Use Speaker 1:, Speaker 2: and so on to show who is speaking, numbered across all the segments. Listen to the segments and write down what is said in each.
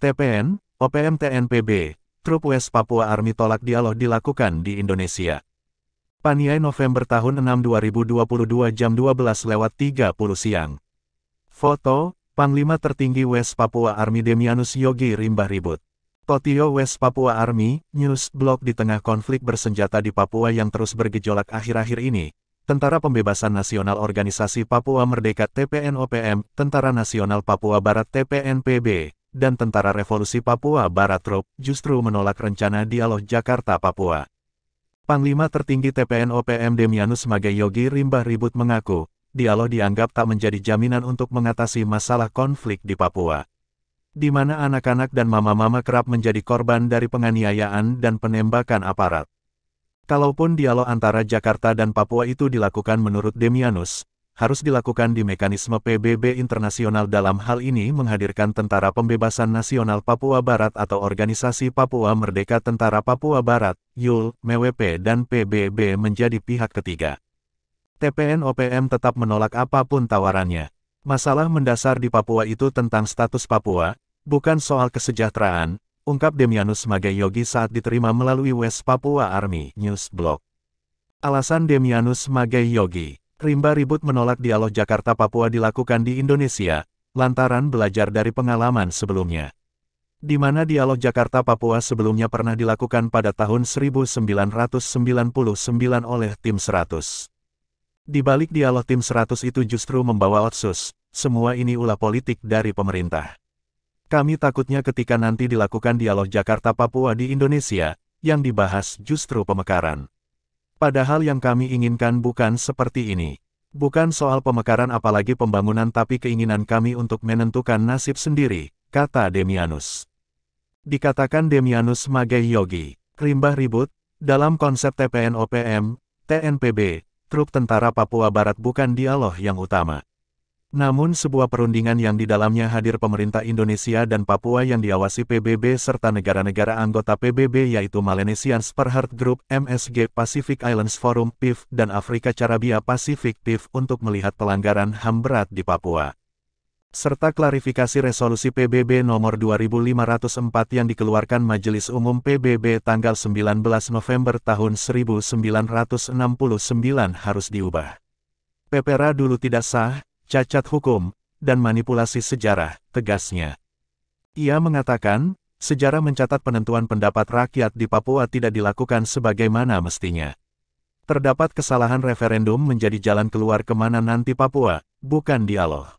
Speaker 1: TPN, OPM TNPB, Trup West Papua Army tolak dialog dilakukan di Indonesia. Paniai November tahun 6 2022 jam 12:30 siang. Foto, Panglima Tertinggi West Papua Army Demianus Yogi Rimbah Ribut. Totio West Papua Army, News Blog. Di tengah konflik bersenjata di Papua yang terus bergejolak akhir-akhir ini, Tentara Pembebasan Nasional Organisasi Papua Merdeka TPN-OPM, Tentara Nasional Papua Barat TPNPB, dan Tentara Revolusi Papua Barat TRUP, justru menolak rencana dialog Jakarta-Papua. Panglima Tertinggi TPN-OPM Demianus Magay Yogi Rimbah Ribut mengaku, dialog dianggap tak menjadi jaminan untuk mengatasi masalah konflik di Papua, di mana anak-anak dan mama-mama kerap menjadi korban dari penganiayaan dan penembakan aparat. Kalaupun dialog antara Jakarta dan Papua itu dilakukan menurut Demianus, harus dilakukan di mekanisme PBB internasional, dalam hal ini menghadirkan Tentara Pembebasan Nasional Papua Barat atau Organisasi Papua Merdeka Tentara Papua Barat, YUL, MEWP dan PBB menjadi pihak ketiga. TPN-OPM tetap menolak apapun tawarannya. Masalah mendasar di Papua itu tentang status Papua, bukan soal kesejahteraan, ungkap Demianus Magay Yogi saat diterima melalui West Papua Army News Blog. Alasan Demianus Magay Yogi Rimbah Ribut menolak dialog Jakarta-Papua dilakukan di Indonesia, lantaran belajar dari pengalaman sebelumnya, di mana dialog Jakarta-Papua sebelumnya pernah dilakukan pada tahun 1999 oleh Tim 100. Di balik dialog Tim 100 itu justru membawa otsus, semua ini ulah politik dari pemerintah. Kami takutnya ketika nanti dilakukan dialog Jakarta-Papua di Indonesia, yang dibahas justru pemekaran. Padahal yang kami inginkan bukan seperti ini. Bukan soal pemekaran apalagi pembangunan, tapi keinginan kami untuk menentukan nasib sendiri, kata Demianus. Dikatakan Demianus Magay Yogi Rimbah Ribut, dalam konsep TPN-OPM, TNPB, Trup Tentara Papua Barat bukan dialog yang utama, namun sebuah perundingan yang di dalamnya hadir pemerintah Indonesia dan Papua yang diawasi PBB serta negara-negara anggota PBB yaitu Melanesian Spearhead Group, MSG, Pacific Islands Forum, PIF, dan Afrika Caribbean Pacific, PIF, untuk melihat pelanggaran HAM berat di Papua. Serta klarifikasi resolusi PBB nomor 2504 yang dikeluarkan Majelis Umum PBB tanggal 19 November tahun 1969 harus diubah. PPRA dulu tidak sah, cacat hukum, dan manipulasi sejarah, tegasnya. Ia mengatakan, sejarah mencatat penentuan pendapat rakyat di Papua tidak dilakukan sebagaimana mestinya. Terdapat kesalahan referendum menjadi jalan keluar kemana nanti Papua, bukan dialog.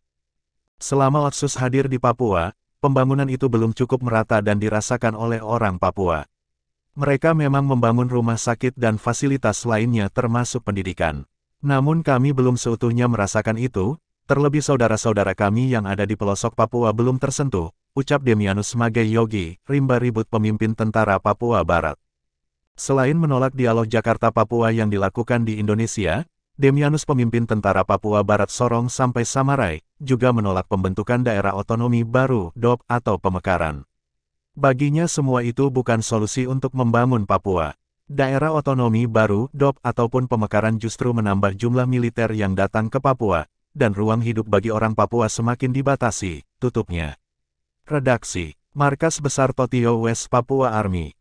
Speaker 1: Selama Otsus hadir di Papua, pembangunan itu belum cukup merata dan dirasakan oleh orang Papua. Mereka memang membangun rumah sakit dan fasilitas lainnya termasuk pendidikan. Namun kami belum seutuhnya merasakan itu, terlebih saudara-saudara kami yang ada di pelosok Papua belum tersentuh, ucap Demianus Magay Yogi Rimbah Ribut, pemimpin Tentara Papua Barat. Selain menolak dialog Jakarta-Papua yang dilakukan di Indonesia, Demianus, pemimpin Tentara Papua Barat Sorong sampai Samarai, juga menolak pembentukan daerah otonomi baru (DOP) atau pemekaran. Baginya semua itu bukan solusi untuk membangun Papua. Daerah otonomi baru (DOP) ataupun pemekaran justru menambah jumlah militer yang datang ke Papua, dan ruang hidup bagi orang Papua semakin dibatasi, tutupnya. Redaksi, Markas Besar Totio West Papua Army.